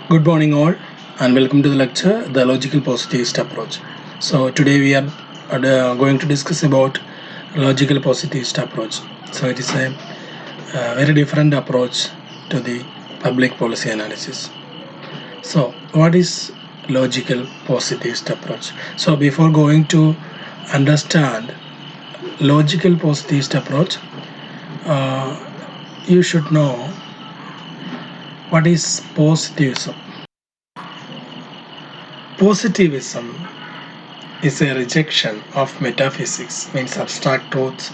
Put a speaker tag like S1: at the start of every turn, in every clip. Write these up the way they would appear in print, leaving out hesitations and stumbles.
S1: Good morning, all, and welcome to the lecture, The Logical Positivist Approach. So, today we are going to discuss about logical positivist approach. So, it is a very different approach to the public policy analysis. So, what is logical positivist approach? So, before going to understand logical positivist approach, uh, you should know what is positivism. Positivism is a rejection of metaphysics, means abstract truths,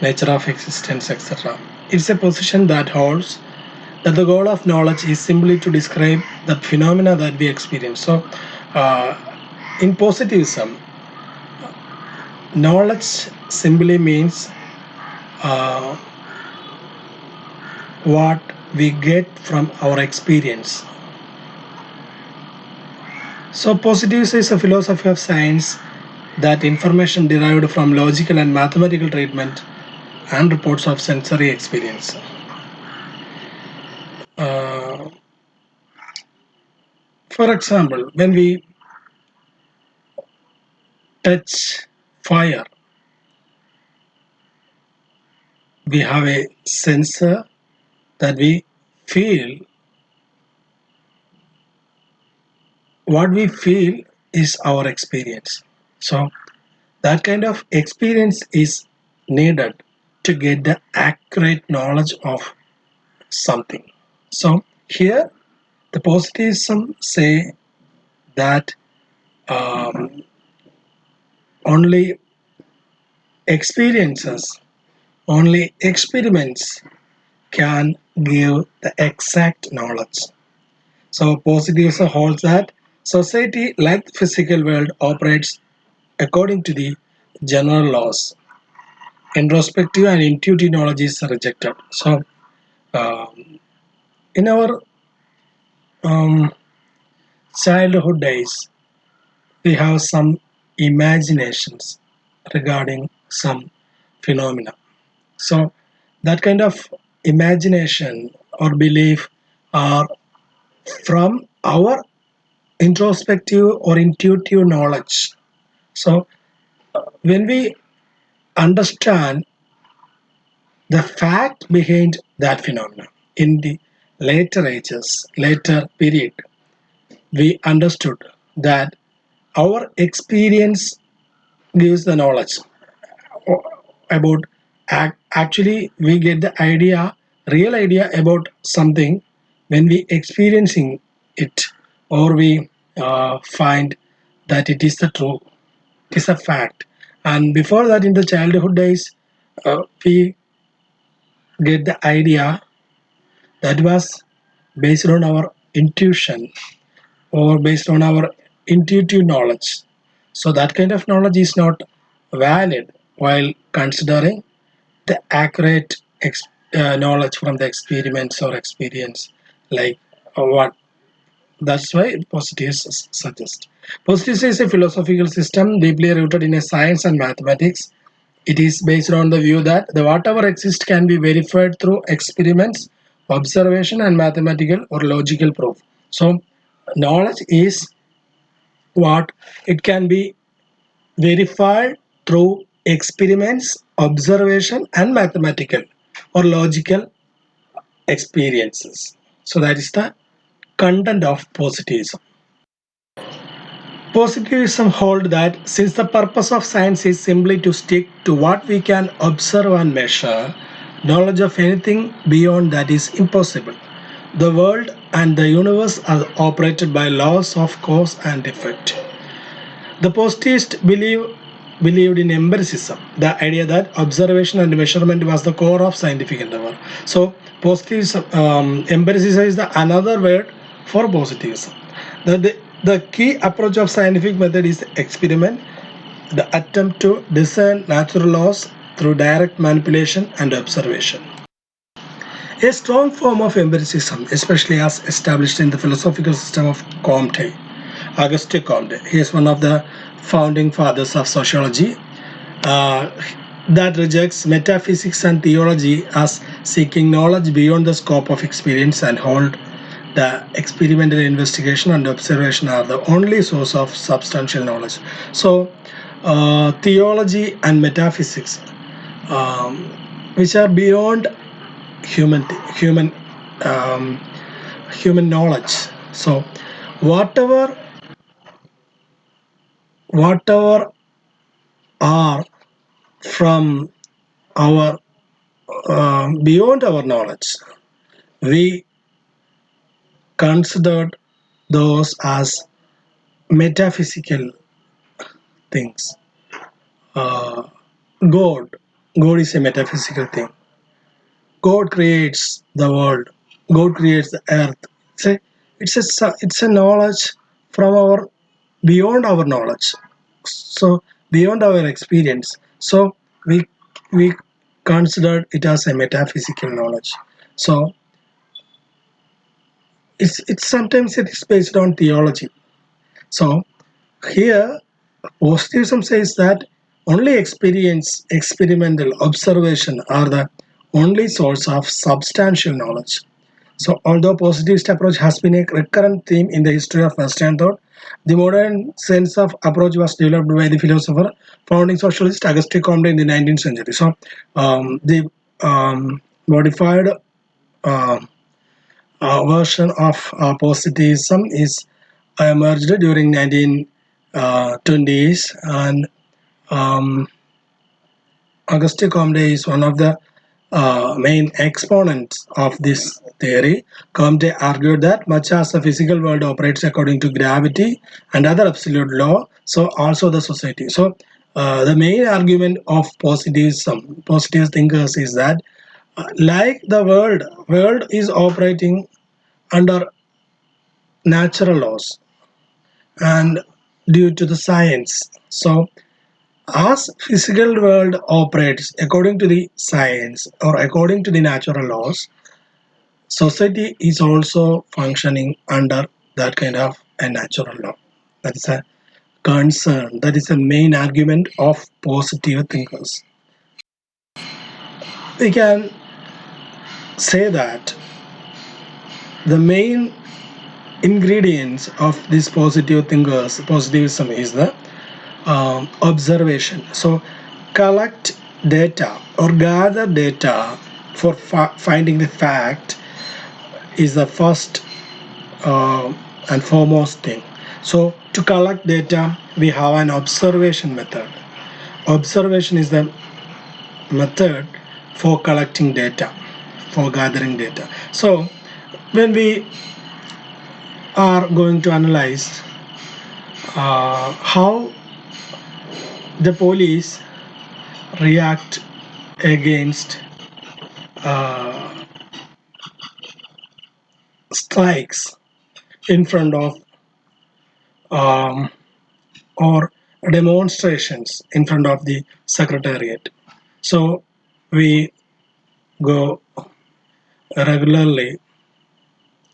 S1: nature of existence, etc. It's a position that holds that the goal of knowledge is simply to describe the phenomena that we experience. So, uh, in positivism, knowledge simply means uh, what we get from our experience. So, positivism is a philosophy of science that information derived from logical and mathematical treatment and reports of sensory experience. For example, when we touch fire, we have a sensor that we feel. What we feel is our experience. So, that kind of experience is needed to get the accurate knowledge of something. So, here the positivism say that um, only experiences, only experiments can give the exact knowledge. So positivism holds that society, like the physical world, operates according to the general laws. Introspective and intuitive knowledge is rejected. So in our um, childhood days, we have some imaginations regarding some phenomena. So that kind of imagination or belief are from our introspective or intuitive knowledge. So when we understand the fact behind that phenomenon in the later ages, later period, we understood that our experience gives the knowledge about actually we get the idea, real idea about something when we experiencing it or we find that it is the true, it is a fact. And before that, in the childhood days, we get the idea that was based on our intuition or based on our intuitive knowledge. So that kind of knowledge is not valid while considering the accurate knowledge from the experiments or experience, like what. That's why positives suggest. Positives is a philosophical system deeply rooted in a science and mathematics. It is based on the view that the whatever exists can be verified through experiments, observation, and mathematical or logical proof. So, knowledge is what it can be verified through experiments, observation, and mathematical or logical experiences. So, that is the content of positivism. Positivism holds that since the purpose of science is simply to stick to what we can observe and measure, knowledge of anything beyond that is impossible. The world and the universe are operated by laws of cause and effect. The positivists believed in empiricism, the idea that observation and measurement was the core of scientific endeavor. So, positivism, empiricism is the another word for positivism. The key approach of scientific method is experiment, the attempt to discern natural laws through direct manipulation and observation. A strong form of empiricism, especially as established in the philosophical system of Comte, Auguste Comte. He is one of the founding fathers of sociology that rejects metaphysics and theology as seeking knowledge beyond the scope of experience and hold The experimental investigation and observation are the only source of substantial knowledge. So, theology and metaphysics, um, which are beyond human human um, human knowledge. So, whatever whatever are from our beyond our knowledge, we considered those as metaphysical things. Uh, God, God is a metaphysical thing. God creates the world. God creates the earth. It's a knowledge from our beyond our knowledge. So beyond our experience. So we consider it as a metaphysical knowledge. So it's sometimes it is based on theology. So here positivism says that only experimental observation are the only source of substantial knowledge. So, although positivist approach has been a recurrent theme in the history of Western thought, the modern sense of approach was developed by the philosopher, founding socialist Auguste Comte in the 19th century. So, the modified uh, version of positivism is emerged during 1920s, and um, Auguste Comte is one of the main exponents of this theory. Comte argued that much as the physical world operates according to gravity and other absolute law, so also the society. So the main argument of positivism, positive thinkers, is that like the world is operating under natural laws and due to the science. So as physical world operates according to the science or according to the natural laws, society is also functioning under that kind of a natural law. That is a concern. That is the main argument of positive thinkers. We can say that the main ingredients of this positive thinkers, positivism, is the observation. So, collect data or gather data for finding the fact is the first and foremost thing. So, to collect data, we have an observation method. Observation is the method for collecting data, for gathering data. So, when we are going to analyze how the police react against uh, strikes in front of um, or demonstrations in front of the secretariat. So we go regularly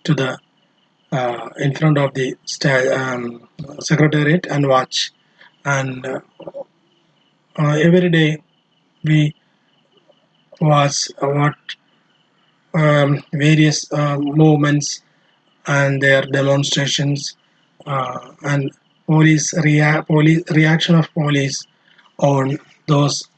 S1: to the in front of the secretariat and watch, and every day we watch what various movements and their demonstrations and police reaction of police on those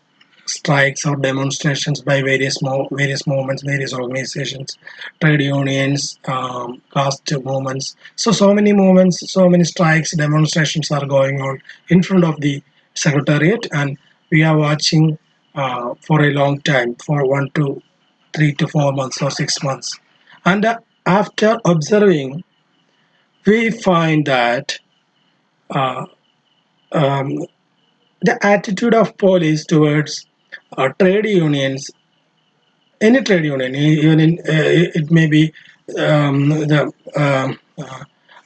S1: strikes or demonstrations by various movements, various organizations, trade unions, caste movements. So many movements, so many strikes, demonstrations are going on in front of the secretariat, and we are watching for a long time, for 1 to 3 to 4 months or 6 months, and after observing, we find that uh, um, the attitude of police towards trade unions, any trade union, even in it may be the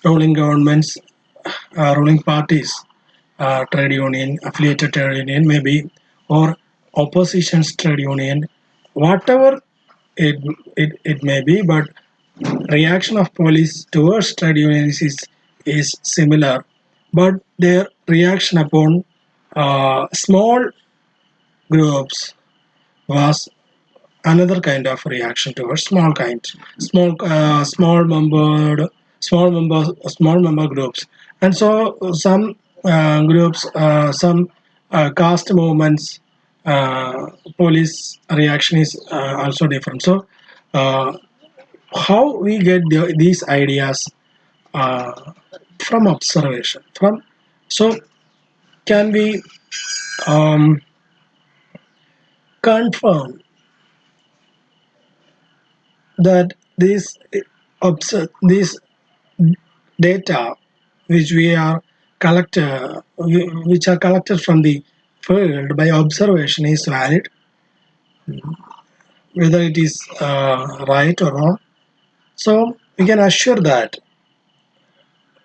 S1: ruling governments, ruling parties, trade union, affiliated trade union, maybe, or opposition's trade union, whatever it, it may be, but reaction of police towards trade unions is similar, but their reaction upon small groups was another kind of reaction towards small member groups. And so some groups, some caste movements, police reaction is also different. So uh, how we get these ideas uh, from observation, from, so can we um, confirm that this data which we are which are collected from the field by observation is valid, whether it is right or wrong. So we can assure that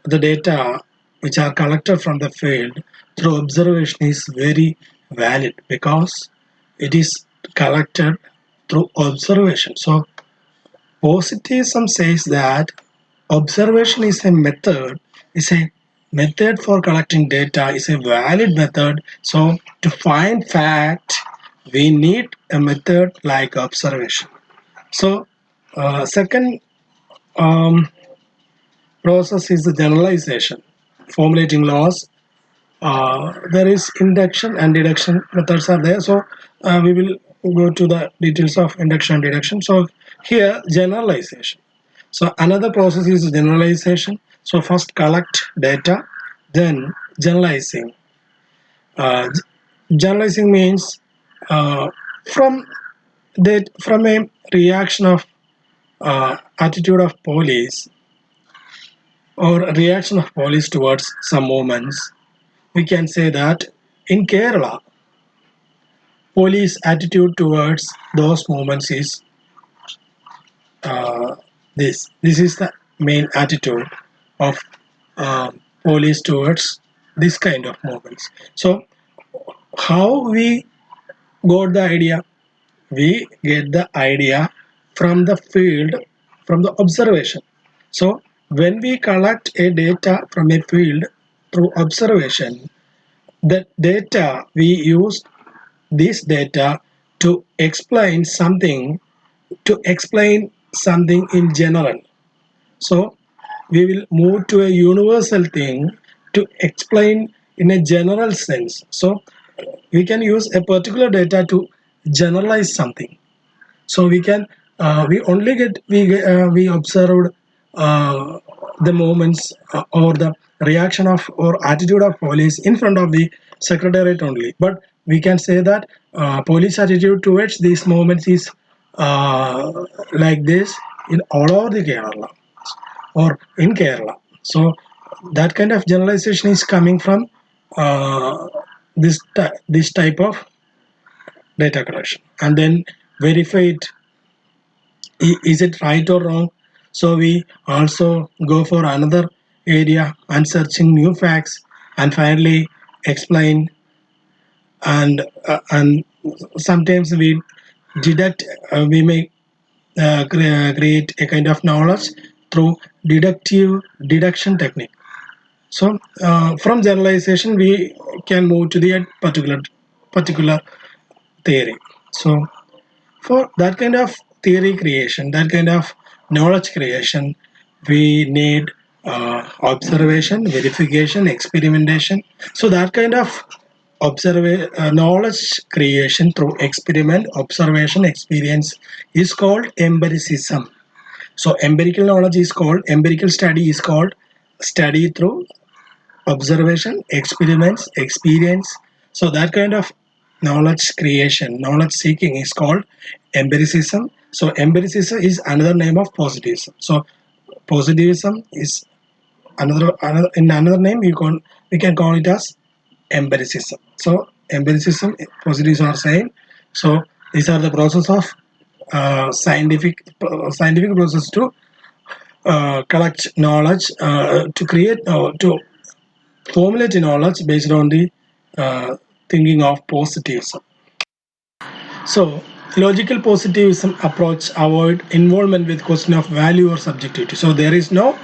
S1: the data which are collected from the field through observation is very valid because it is collected through observation. So positivism says that observation is a method for collecting data, is a valid method. So to find fact, we need a method like observation. So second process is the generalization, formulating laws. There is induction and deduction methods are there. So we will go to the details of induction and deduction. So here generalization. So another process is generalization. So first collect data, then generalizing. Generalizing means uh, from from a reaction of attitude of police or reaction of police towards some movements, we can say that in Kerala, police attitude towards those movements is uh, this. This is the main attitude of police towards this kind of movements. So how we got the idea? We get the idea from the field, from the observation. So when we collect a data from a field through observation, the data we use this data to explain something in general. So we will move to a universal thing to explain in a general sense. So we can use a particular data to generalize something. So we only we observed the moments or the reaction of or attitude of police in front of the secretariat only, but we can say that police attitude towards these moments is like this in all over the Kerala or in Kerala. So that kind of generalization is coming from this type of data collection, and then verify it. Is it right or wrong? So we also go for another area and searching new facts, and finally explain, and sometimes we deduct, we may create a kind of knowledge through deduction technique. So from generalization we can move to the particular theory. So for that kind of theory creation, that kind of knowledge creation, we need observation, verification, experimentation. So that kind of knowledge creation through experiment, observation, experience is called empiricism. So empirical study is called study through observation, experiments, experience. So that kind of knowledge creation, knowledge seeking is called empiricism. So empiricism is another name of positivism. So positivism is another in another name we can call it as empiricism. So empiricism, positivism are same. So these are the process of scientific process to collect knowledge, to create to formulate knowledge based on the thinking of positivism. So, logical positivism approach avoid involvement with question of value or subjectivity. So there is no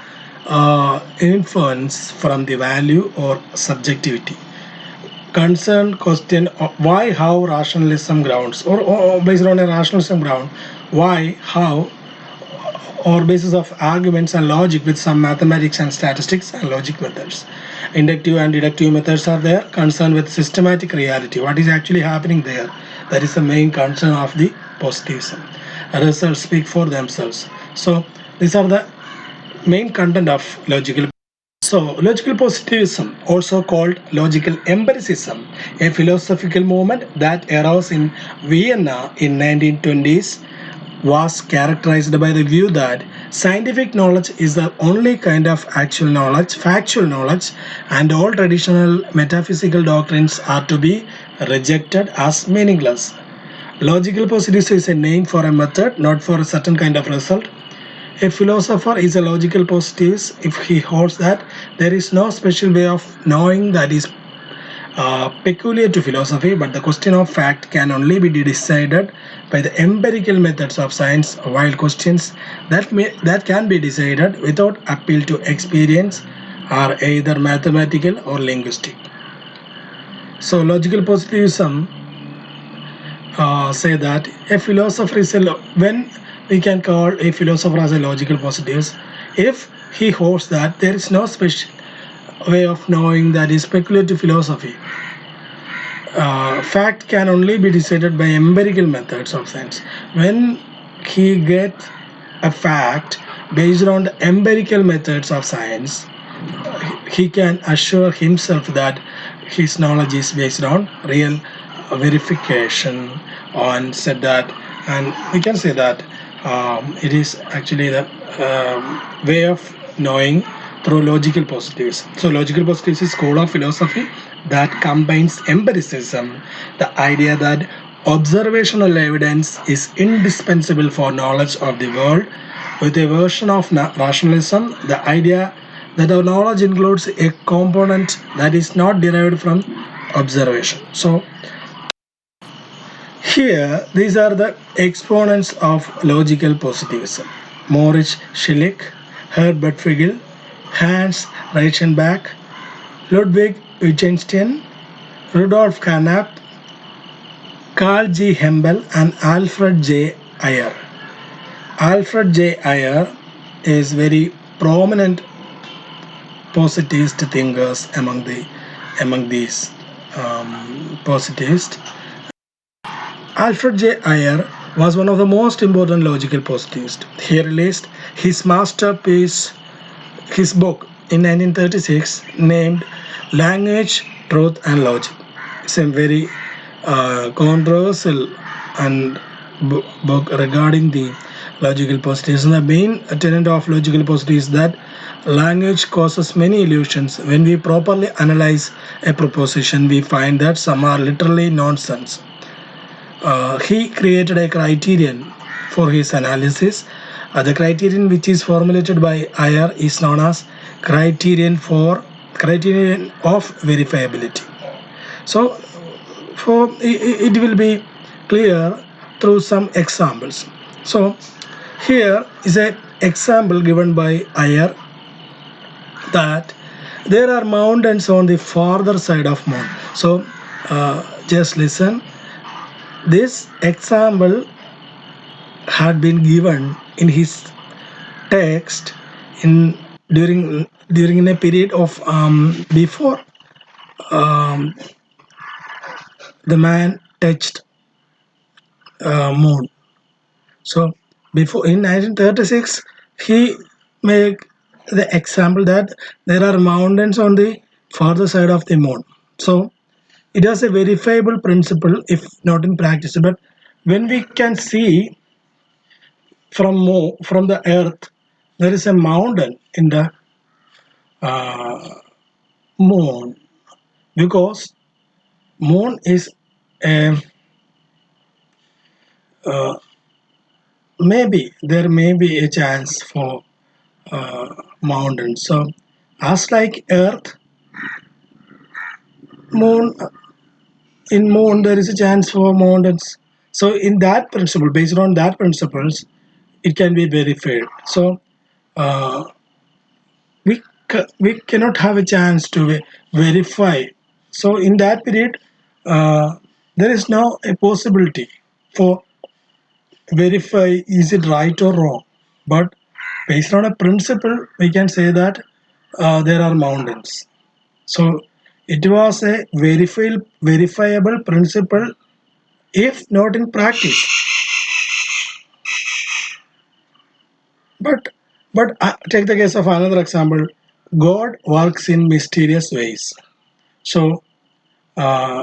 S1: influence from the value or subjectivity. concerned question of why, how rationalism grounds, or based on a rationalism ground, why, how, or basis of arguments and logic with some mathematics and statistics and logic methods. Inductive and deductive methods are there, concerned with systematic reality, what is actually happening there. That is the main concern of the positivism. Results speak for themselves. So these are the main content of logical. So, logical positivism, also called logical empiricism, a philosophical movement that arose in Vienna in 1920s, was characterized by the view that scientific knowledge is the only kind of actual knowledge, factual knowledge, and all traditional metaphysical doctrines are to be rejected as meaningless. Logical positivism is a name for a method, not for a certain kind of result. A philosopher is a logical positivist if he holds that there is no special way of knowing that is peculiar to philosophy, but the question of fact can only be decided by the empirical methods of science, while questions that can be decided without appeal to experience are either mathematical or linguistic. So, logical positivism say that a philosopher is when we can call a philosopher as a logical positivist if he holds that there is no special way of knowing that is peculiar to philosophy. Fact can only be decided by empirical methods of science. When he gets a fact based on the empirical methods of science, he can assure himself that his knowledge is based on real verification on said that, and we can say that it is actually the way of knowing through logical positivism. So logical positivism is a school of philosophy that combines empiricism, the idea that observational evidence is indispensable for knowledge of the world, with a version of rationalism, the idea that our knowledge includes a component that is not derived from observation. So here, these are the exponents of logical positivism: Moritz Schlick, Herbert Figel, Hans Reichenbach, Ludwig Wittgenstein, Rudolf Carnap, Carl G. Hempel, and Alfred J. Ayer. Alfred J. Ayer is very prominent positivist thinkers among these positivists. Alfred J. Ayer was one of the most important logical positivists. He released his masterpiece, his book, in 1936 named Language, Truth and Logic. It's a very controversial and book regarding the logical positivism. The main tenet of logical positivism is that language causes many illusions. When we properly analyze a proposition, we find that some are literally nonsense. He created a criterion for his analysis. The criterion which is formulated by Ayer is known as criterion of verifiability. So, for it will be clear through some examples. So, here is an example given by Ayer that there are mountains on the farther side of moon. So, just listen. This example had been given in his text during a period of before the man touched moon. So before in 1936, he made the example that there are mountains on the farther side of the moon. So it has a verifiable principle if not in practice, but when we can see from the earth there is a mountain in the moon, because moon is a maybe there may be a chance for mountains. So as like earth, moon, in moon there is a chance for mountains. So in that principle, based on that principles, it can be verified. So we cannot have a chance to verify So in that period, there is now a possibility for verify is it right or wrong. But based on a principle, we can say that there are mountains. So it was a verifiable principle, if not in practice. But take the case of another example. God works in mysterious ways. So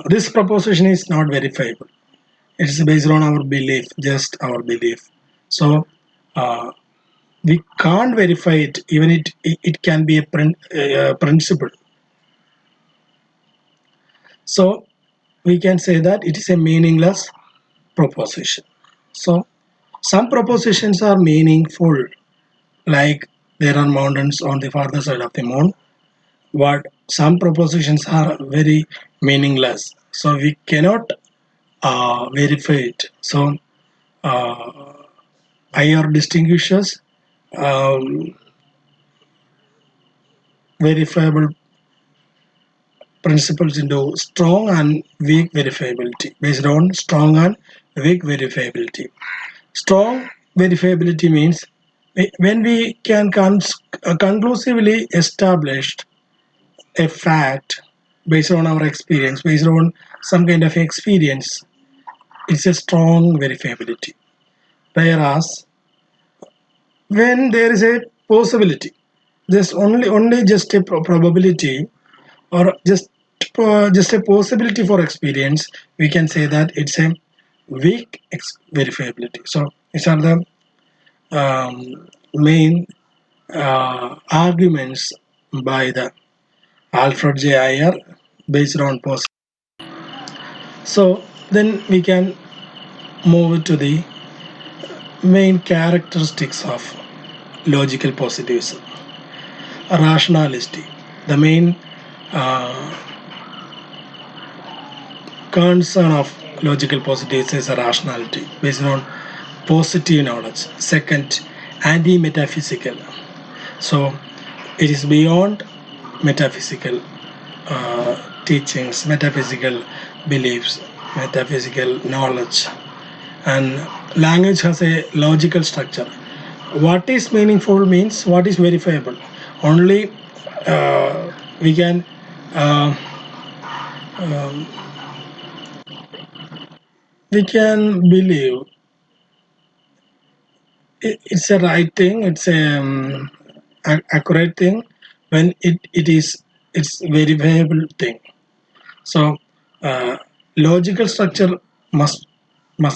S1: this proposition is not verifiable. It's based on our belief, just our belief. So uh, we can't verify it. Even it can be a principle. So we can say that it is a meaningless proposition. So some propositions are meaningful, like there are mountains on the farther side of the moon, but some propositions are very meaningless. So we cannot verify it. So uh, IR distinguishes um, verifiable principles into strong and weak verifiability, based on strong and weak verifiability. Strong verifiability means when we can conclusively establish a fact based on our experience, based on some kind of experience, it's a strong verifiability. Whereas when there is a possibility, just only just a probability, or just a possibility for experience, we can say that it's a weak verifiability. So these are the main arguments by the Alfred J. Ayer based on possibility. So then we can move to the main characteristics of logical positivism. Rationality. The main uh, concern of logical positivism is a rationality based on positive knowledge. Second, anti-metaphysical. So it is beyond metaphysical teachings, metaphysical beliefs, metaphysical knowledge, and language has a logical structure. What is meaningful means what is verifiable. Only we can uh, um, we can believe it's a right thing, it's a accurate thing when it's verifiable thing. So logical structure must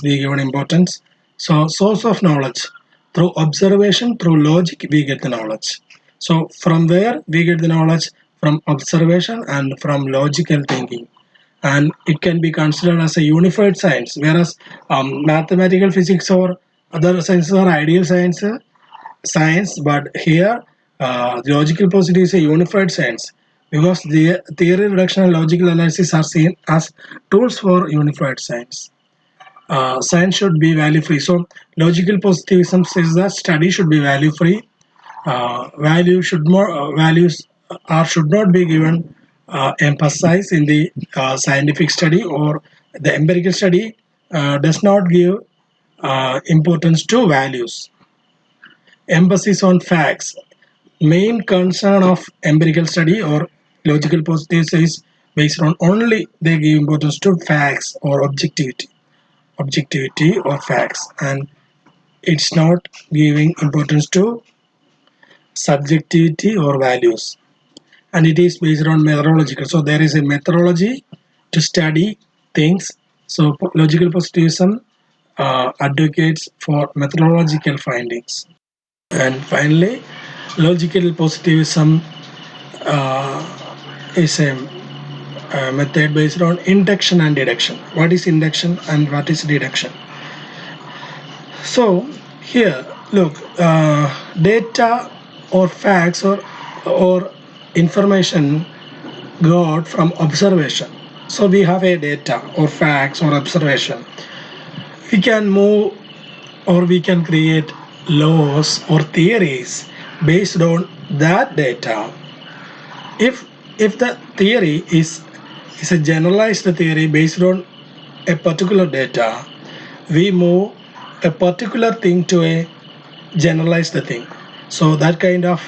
S1: be given importance. So source of knowledge, through observation, through logic, we get the knowledge. So from where we get the knowledge? From observation and from logical thinking. And it can be considered as a unified science, whereas mathematical physics or other sciences are ideal science, but here logical positivity is a unified science, because the theory reduction and logical analysis are seen as tools for unified science. Science should be value free. So logical positivism says that study should be value free. Values are should not be given emphasize in the scientific study, or the empirical study does not give importance to values. Emphasis on facts. Main concern of empirical study or logical positivism is based on only they give importance to facts or objectivity or facts, and it's not giving importance to subjectivity or values. And it is based on methodological, so there is a methodology to study things. So logical positivism advocates for methodological findings. And finally, logical positivism is a method based on induction and deduction. What is induction and what is deduction? So here, look, data or facts or information got from observation. So we have a data or facts or observation. We can move or we can create laws or theories based on that data. If the theory is is a generalized theory based on a particular data. We move a particular thing to a generalized thing. So that kind of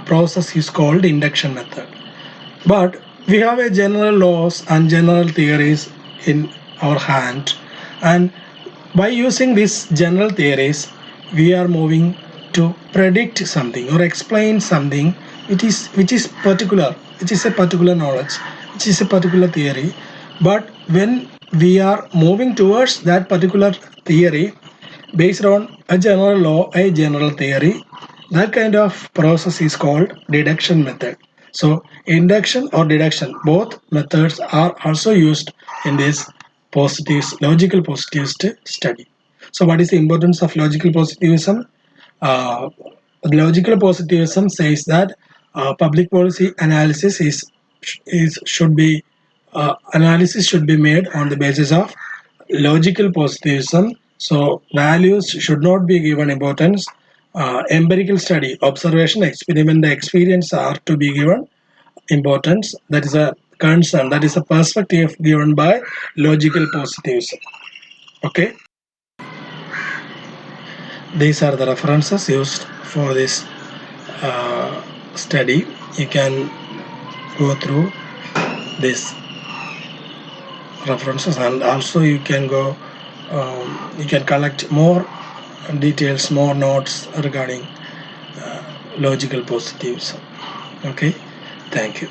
S1: process is called induction method. But we have a general laws and general theories in our hand, and by using these general theories, we are moving to predict something or explain something which is particular, which is a particular knowledge, which is a particular theory. But when we are moving towards that particular theory based on a general law, a general theory, that kind of process is called deduction method. So induction or deduction, both methods are also used in this logical positivist study. So what is the importance of logical positivism? Uh, Logical positivism says that public policy analysis is should be analysis should be made on the basis of logical positivism. So values should not be given importance. Empirical study, observation, experiment, the experience are to be given importance. That is a concern. That is a perspective given by logical positivism. Okay, these are the references used for this study. You can go through these references, and also you can go. You can collect more details, more notes regarding logical positivism. Okay, thank you.